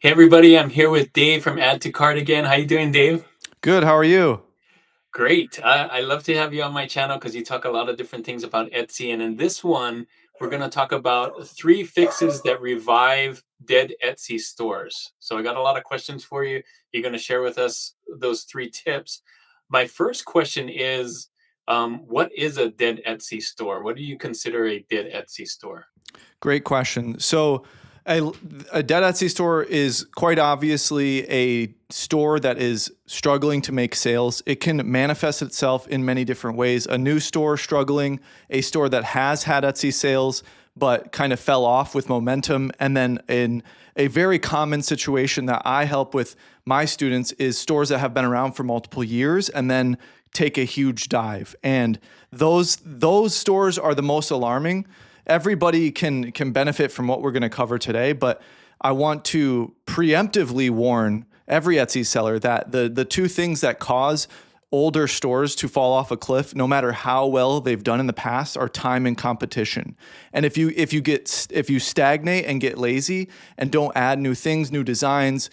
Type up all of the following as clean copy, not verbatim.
Hey everybody, I'm here with Dave from Add to Cart again. How you doing, Dave? Good. How are you? Great. I love to have you on my channel because you talk a lot of different things about Etsy. And in this one, we're going to talk about three fixes that revive dead Etsy stores. So I got a lot of questions for you. You're going to share with us those three tips. My first question is, what is a dead Etsy store? What do you consider a dead Etsy store? Great question. A, a dead Etsy store is quite obviously a store that is struggling to make sales. It can manifest itself in many different ways. A new store struggling, a store that has had Etsy sales but kind of fell off with momentum. And then in a very common situation that I help with my students is stores that have been around for multiple years and then take a huge dive. And those stores are the most alarming. Everybody can benefit from what we're going to cover today, but I want to preemptively warn every Etsy seller that the two things that cause older stores to fall off a cliff, no matter how well they've done in the past, are time and competition. And if you stagnate and get lazy and don't add new things, new designs,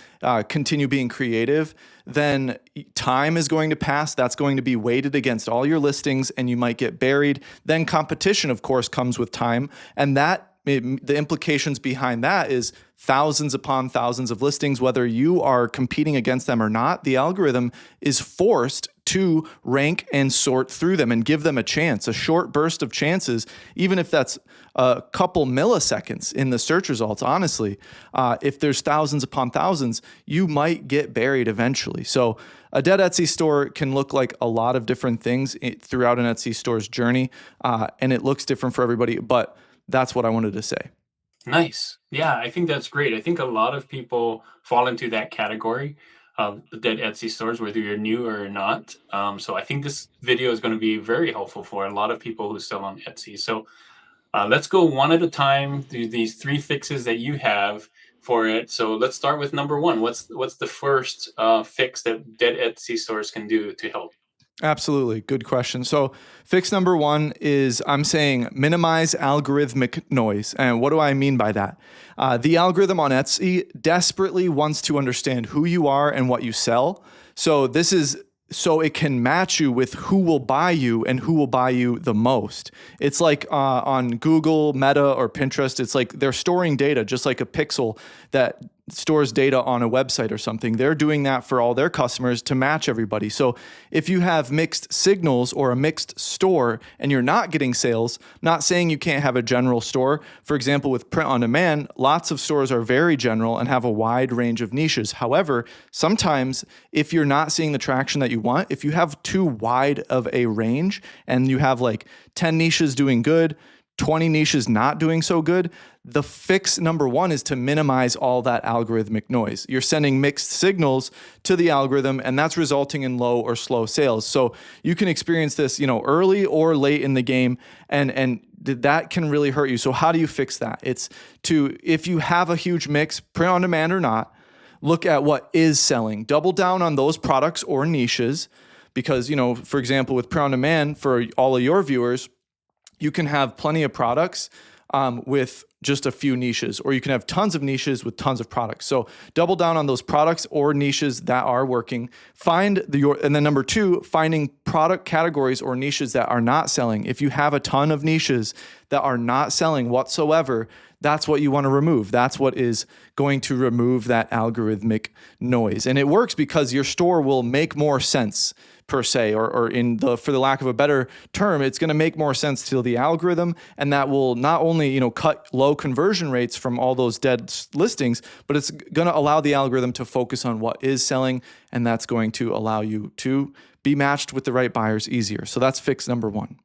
continue being creative, then time is going to pass. That's going to be weighted against all your listings, and you might get buried. Then competition, of course, comes with time, and the implications behind that is thousands upon thousands of listings, whether you are competing against them or not. The algorithm is forced to rank and sort through them and give them a chance, a short burst of chances, even if that's a couple milliseconds in the search results. Honestly, if there's thousands upon thousands, you might get buried eventually. So a dead Etsy store can look like a lot of different things throughout an Etsy store's journey, and it looks different for everybody, but that's what I wanted to say. Nice. Yeah, I think that's great. I think a lot of people fall into that category of the dead Etsy stores, whether you're new or not. So I think this video is going to be very helpful for a lot of people who sell on Etsy. So let's go one at a time through these three fixes that you have for it. So let's start with number one. What's the first fix that dead Etsy stores can do to help? Absolutely. Good question. So, fix number one is I'm saying minimize algorithmic noise. And what do I mean by that? The algorithm on Etsy desperately wants to understand who you are and what you sell. This is so it can match you with who will buy you and who will buy you the most. It's like on Google, Meta, or Pinterest, it's like they're storing data, just like a pixel that stores data on a website or something. They're doing that for all their customers to match everybody. So if you have mixed signals or a mixed store and you're not getting sales, not saying you can't have a general store. For example, with print on demand, lots of stores are very general and have a wide range of niches. However, sometimes if you're not seeing the traction that you want, if you have too wide of a range and you have like 10 niches doing good, 20 niches not doing so good, the fix number one is to minimize all that algorithmic noise. You're sending mixed signals to the algorithm, and that's resulting in low or slow sales. So you can experience this, early or late in the game, and that can really hurt you. So how do you fix that? It's if you have a huge mix, print on demand or not, look at what is selling. Double down on those products or niches, because for example, with print on demand, for all of your viewers, you can have plenty of products with just a few niches, or you can have tons of niches with tons of products. So double down on those products or niches that are working. And then number two, finding product categories or niches that are not selling. If you have a ton of niches that are not selling whatsoever, that's what you want to remove. That's what is going to remove that algorithmic noise. And it works because your store will make more sense per se, or for the lack of a better term, it's going to make more sense to the algorithm, and that will not only cut low conversion rates from all those dead listings, but it's going to allow the algorithm to focus on what is selling, and that's going to allow you to be matched with the right buyers easier. So that's fix number one.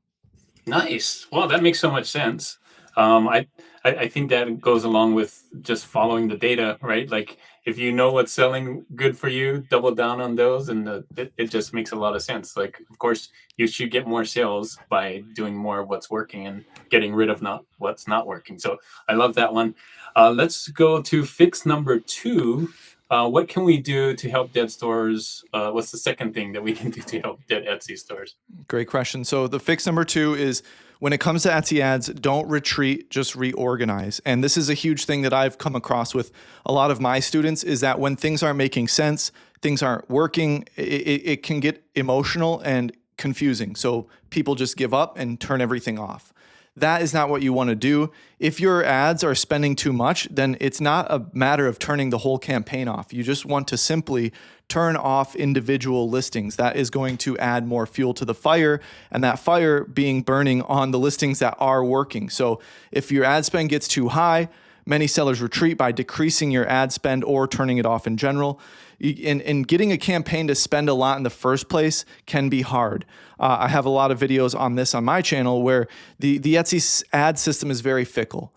Nice. Well, that makes so much sense. Um, I, I think that goes along with just following the data, right? Like if you know what's selling good for you, double down on those, and it just makes a lot of sense. Like, of course, you should get more sales by doing more of what's working and getting rid of not what's not working. So I love that one. Let's go to fix number two. What can we do to help dead stores? What's the second thing that we can do to help dead Etsy stores? Great question. So the fix number two is when it comes to Etsy ads, don't retreat, just reorganize. And this is a huge thing that I've come across with a lot of my students, is that when things aren't making sense, things aren't working, it can get emotional and confusing. So people just give up and turn everything off. That is not what you want to do. If your ads are spending too much, then it's not a matter of turning the whole campaign off. You just want to simply turn off individual listings. That is going to add more fuel to the fire, and that fire being burning on the listings that are working. So if your ad spend gets too high, many sellers retreat by decreasing your ad spend or turning it off in general. And getting a campaign to spend a lot in the first place can be hard. I have a lot of videos on this on my channel where the Etsy ad system is very fickle.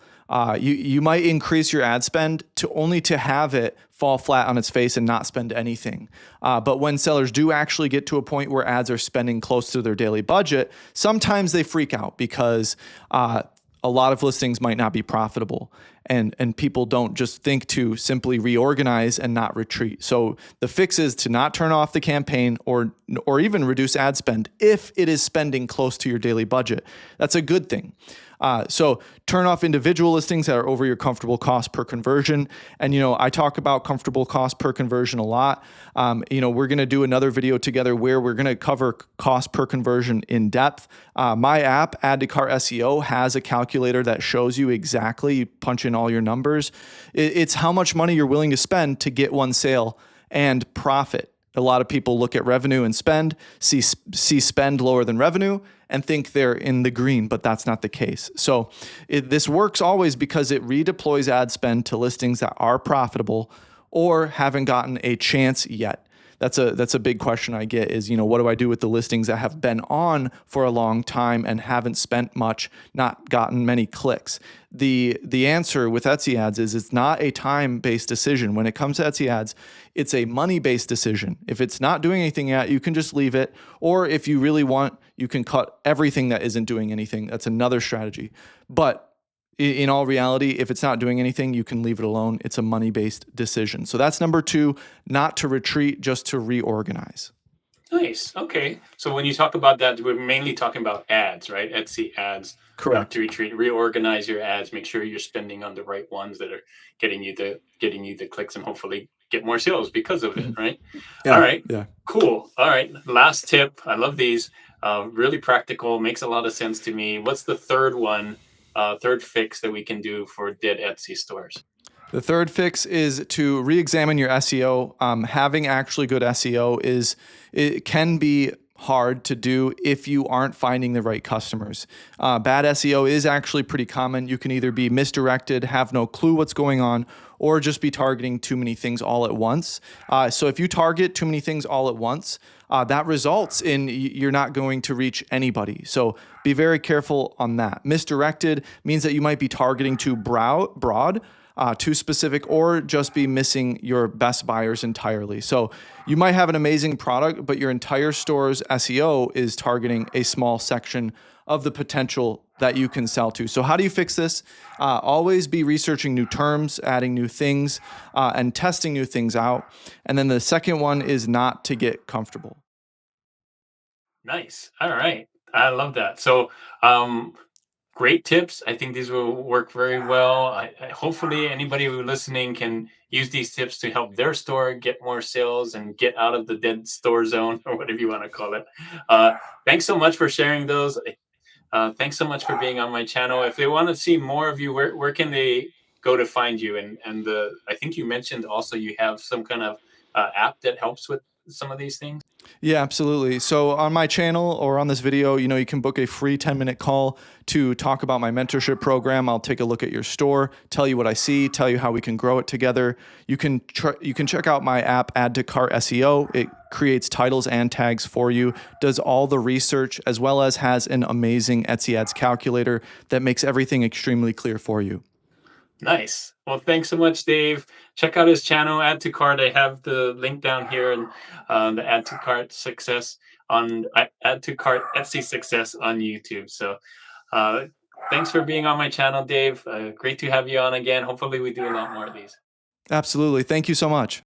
You might increase your ad spend to have it fall flat on its face and not spend anything. But when sellers do actually get to a point where ads are spending close to their daily budget, sometimes they freak out because a lot of listings might not be profitable, and people don't just think to simply reorganize and not retreat. So the fix is to not turn off the campaign or even reduce ad spend if it is spending close to your daily budget. That's a good thing. So turn off individual listings that are over your comfortable cost per conversion. And, I talk about comfortable cost per conversion a lot. We're going to do another video together where we're going to cover cost per conversion in depth. My app, AddToCartSEO, has a calculator that shows you exactly, you punch in all your numbers. It's how much money you're willing to spend to get one sale and profit. A lot of people look at revenue and spend, see spend lower than revenue, and think they're in the green, but that's not the case. So this works always because it redeploys ad spend to listings that are profitable or haven't gotten a chance yet. That's a big question I get is, what do I do with the listings that have been on for a long time and haven't spent much, not gotten many clicks? The answer with Etsy ads is it's not a time-based decision. When it comes to Etsy ads, it's a money-based decision. If it's not doing anything yet, you can just leave it. Or if you really want, you can cut everything that isn't doing anything. That's another strategy. But in all reality, if it's not doing anything, you can leave it alone. It's a money-based decision. So that's number 2, not to retreat, just to reorganize. Nice. Okay. So when you talk about that, we're mainly talking about ads, right? Etsy ads. Not Correct. to retreat, reorganize your ads, make sure you're spending on the right ones that are getting you the clicks and hopefully get more sales because of it, Mhm. right? All Yeah, right. yeah. Cool. All right. Last tip. I love these. Really practical, makes a lot of sense to me. What's the third one, third fix that we can do for dead Etsy stores? The third fix is to re-examine your SEO. Having actually good SEO it can be hard to do if you aren't finding the right customers. Bad SEO is actually pretty common. You can either be misdirected, have no clue what's going on, or just be targeting too many things all at once. So if you target too many things all at once, that results in you're not going to reach anybody. So be very careful on that. Misdirected means that you might be targeting too broad, too specific, or just be missing your best buyers entirely. So you might have an amazing product, but your entire store's SEO is targeting a small section of the potential that you can sell to. So how do you fix this? Always be researching new terms, adding new things, and testing new things out. And then the second one is not to get comfortable. Nice. All right. I love that. So, great tips. I think these will work very well. Hopefully, anybody who listening can use these tips to help their store get more sales and get out of the dead store zone or whatever you want to call it. Uh, Thanks so much for sharing those. Thanks so much for being on my channel. If they want to see more of you, where can they go to find you? And I think you mentioned also you have some kind of app that helps with some of these things. Yeah, absolutely. So on my channel or on this video, you can book a free 10-minute call to talk about my mentorship program. I'll take a look at your store, tell you what I see, tell you how we can grow it together. You can check out my app, Add to Cart SEO. It creates titles and tags for you, does all the research, as well as has an amazing Etsy ads calculator that makes everything extremely clear for you. Nice. Well, thanks so much, Dave. Check out his channel, Add to Cart. I have the link down here, and the Add to Cart Success on Add to Cart Etsy Success on YouTube. So, uh, thanks for being on my channel, Dave. Great to have you on again. Hopefully, we do a lot more of these. Absolutely. Thank you so much.